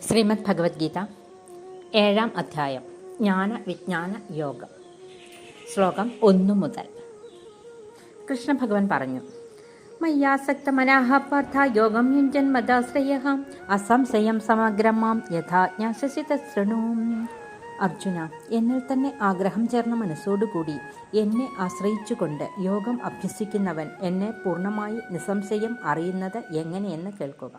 ശ്രീമദ് ഭഗവത്ഗീത 7-ാം അധ്യായം ജ്ഞാന വിജ്ഞാന യോഗം. ശ്ലോകം 1 മുതൽ. കൃഷ്ണ ഭഗവാൻ പറഞ്ഞു: മയ്യാസക്ത മനാഹ പാർത്ഥ യോഗം യുഞ്ജന്മദാശ്രയഃ അസംശയം സമഗ്രം മാം യഥാ ജ്ഞാസ്യസി തശൃണു. അർജുന, എന്നിൽ തന്നെ ആഗ്രഹം ചേർന്ന മനസ്സോടുകൂടി എന്നെ ആശ്രയിച്ചുകൊണ്ട് യോഗം അഭ്യസിക്കുന്നവൻ എന്നെ പൂർണ്ണമായി നിസ്സംശയം അറിയുന്നത് എങ്ങനെയെന്ന് കേൾക്കുക.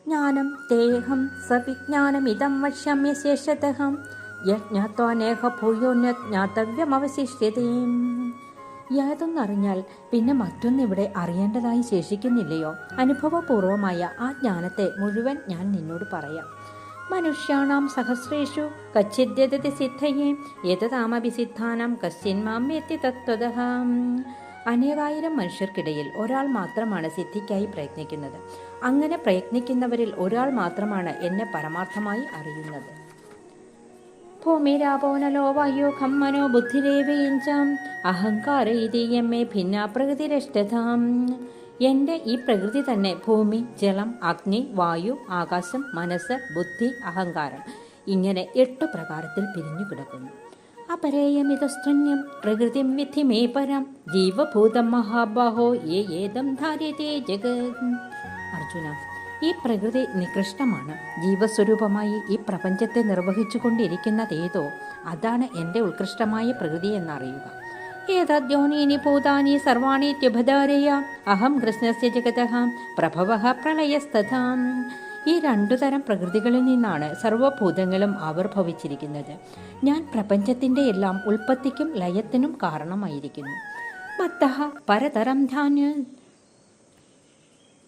ജ്ഞാനം തേഹം സവിജ്ഞാനമിതം വക്ഷ്യാമ്യശേഷതഃ യജ്ഞാത്വാനേഹ ഭൂയോന്യജ്ഞാതവ്യമവശിഷ്യതേ. യാതൊന്നറിഞ്ഞാൽ പിന്നെ മറ്റൊന്നിവിടെ അറിയേണ്ടതായി ശേഷിക്കുന്നില്ലയോ? അനുഭവപൂർവമായ ആ ജ്ഞാനത്തെ മുഴുവൻ ഞാൻ നിന്നോട് പറയാം. മനുഷ്യാണാം സഹസ്രേഷു കച്ചിദ്യതതി സിദ്ധയേ യതതാമപി സിദ്ധാനാം കശ്ചിന്മാം വേത്തി തത്വതഃ. അനേകായിരം മനുഷ്യർക്കിടയിൽ ഒരാൾ മാത്രമാണ് സിദ്ധിക്കായി പ്രയത്നിക്കുന്നത്. അങ്ങനെ പ്രയത്നിക്കുന്നവരിൽ ഒരാൾ മാത്രമാണ് എന്നെ പരമാർത്ഥമായി അറിയുന്നത്. ഭൂമിരാപോനലോ വായോ ഖം മനോ ബുദ്ധിരേവയിഞ്ചാം അഹങ്കാര ഇതീയമേ ഭിന്ന പ്രകൃതിരഷ്ടതാം. എൻ്റെ ഈ പ്രകൃതി തന്നെ ഭൂമി, ജലം, അഗ്നി, വായു, ആകാശം, മനസ്സ്, ബുദ്ധി, അഹങ്കാരം ഇങ്ങനെ 8 പ്രകാരത്തിൽ പിരിഞ്ഞു കിടക്കുന്നു. അപരേയമിതസ്തുന്യം പ്രകൃതിം വിധി മേ പരം ജീവഭൂതം മഹാബാഹോ ഏതം ധാര്യതേ ജഗത്. അർജുന, ഈ പ്രകൃതി നികൃഷ്ടമാണ്. ജീവസ്വരൂപമായി ഈ പ്രപഞ്ചത്തെ നിർവഹിച്ചു കൊണ്ടിരിക്കുന്നതേതോ അതാണ് എൻ്റെ ഉത്കൃഷ്ടമായ പ്രകൃതി എന്നറിയുക. ഏതദ്യോനീനി ഭൂതാനി സർവാണീത്യഭധാരയ അഹം കൃഷ്ണസ്യ ജഗതഃ പ്രഭവഃ പ്രളയസ്തഥാ. ഈ 2 തരം പ്രകൃതികളിൽ നിന്നാണ് സർവഭൂതങ്ങളും ആവിർഭവിച്ചിരിക്കുന്നത്. ഞാൻ പ്രപഞ്ചത്തിൻ്റെ എല്ലാം ഉൽപ്പത്തിക്കും ലയത്തിനും കാരണമായിരിക്കുന്നു. മത്തഃ പരതരം ധാന്യ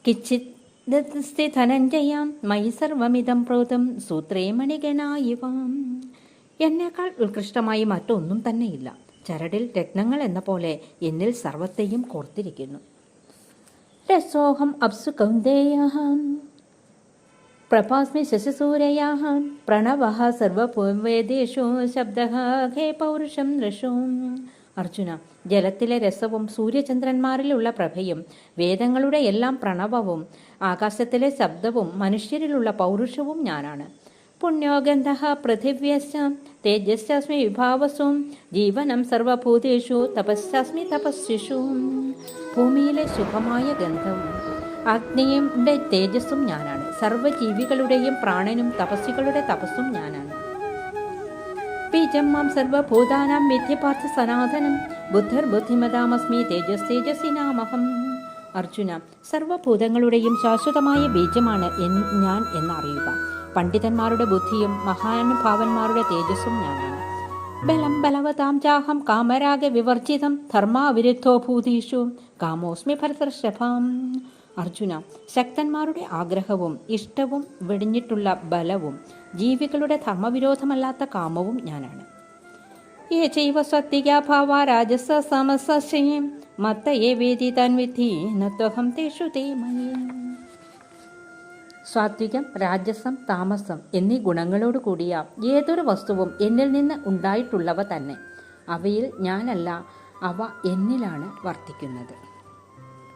കിച്ചിത് ധനഞ്ജയാം മയി സർവമിതം പ്രോതം സൂത്രേ മണിഗണായിവാം. എന്നേക്കാൾ ഉത്കൃഷ്ടമായി മറ്റൊന്നും തന്നെയില്ല. ചരടിൽ രത്നങ്ങൾ എന്ന പോലെ എന്നിൽ സർവത്തെയും കോർത്തിരിക്കുന്നു. രസോഹം അപ്സു കൗന്ദേയഃ പ്രഭാസ്മി ശശിസൂരയാഃ പ്രണവഃ സർവവേദേഷു ശബ്ദഃ ഖേ പൗരുഷം നൃഷു. അർജുന, ജലത്തിലെ രസവും സൂര്യചന്ദ്രന്മാരിലുള്ള പ്രഭയും വേദങ്ങളുടെ എല്ലാം പ്രണവവും ആകാശത്തിലെ ശബ്ദവും മനുഷ്യരിലുള്ള പൗരുഷവും ഞാനാണ്. പുണ്യോഗന്ധഃ പൃഥിവ്യശ്ച തേജസ്യാസ്മി വിഭാവസു ജീവനം സർവഭൂതേഷു തപസ്യാസ്മി തപസ്വിഷു. ഭൂമിയിലെ ശുഭമായ ഗന്ധവും അഗ്നിയുടെ തേജസ്സും ഞാനാണ്. സർവജീവികളുടെയും പ്രാണനും തപസ്വികളുടെ തപസ്സും ഞാനാണ്. ബീജം മാം സർവഭൂതാനാം വിദ്യപാർത്ഥ സനാതനം ബുദ്ധിർബുദ്ധിമതാമസ്മി തേജസ്തേജസ്സിനാമഹം. അർജുന, സർവഭൂതങ്ങളുടെയും ശാശ്വതമായ ബീജമാണ് ഞാൻ എന്നറിയുക. പണ്ഡിതന്മാരുടെ ബുദ്ധിയും മഹാനുഭാവന്മാരുടെ തേജസ്സും ഞാനാണ്. ബലം ബലവതാം ചാഹം കാമരാഗ വിവർജിതം ധർമാവിരുദ്ധോ ഭൂതീഷു കാമോസ്മി ഭരതർഷഭാം. അർജുന, ശക്തന്മാരുടെ ആഗ്രഹവും ഇഷ്ടവും വെടിഞ്ഞിട്ടുള്ള ബലവും ജീവികളുടെ ധർമ്മവിരോധമല്ലാത്ത കാമവും ഞാനാണ്. യേ ചൈവ സ്വത്തികാ ഭാവാ രാജസ സമസശയം മത്തയേ വേദി തൻവിധി നത്വഹം തേഷു തേ മയേ. സാത്വികം, രാജസം, താമസം എന്നീ ഗുണങ്ങളോട് കൂടിയ ഏതൊരു വസ്തുവും എന്നിൽ നിന്ന് ഉണ്ടായിട്ടുള്ളവ തന്നെ. അവയിൽ ഞാനല്ല, അവ എന്നിലാണ് വർത്തിക്കുന്നത്.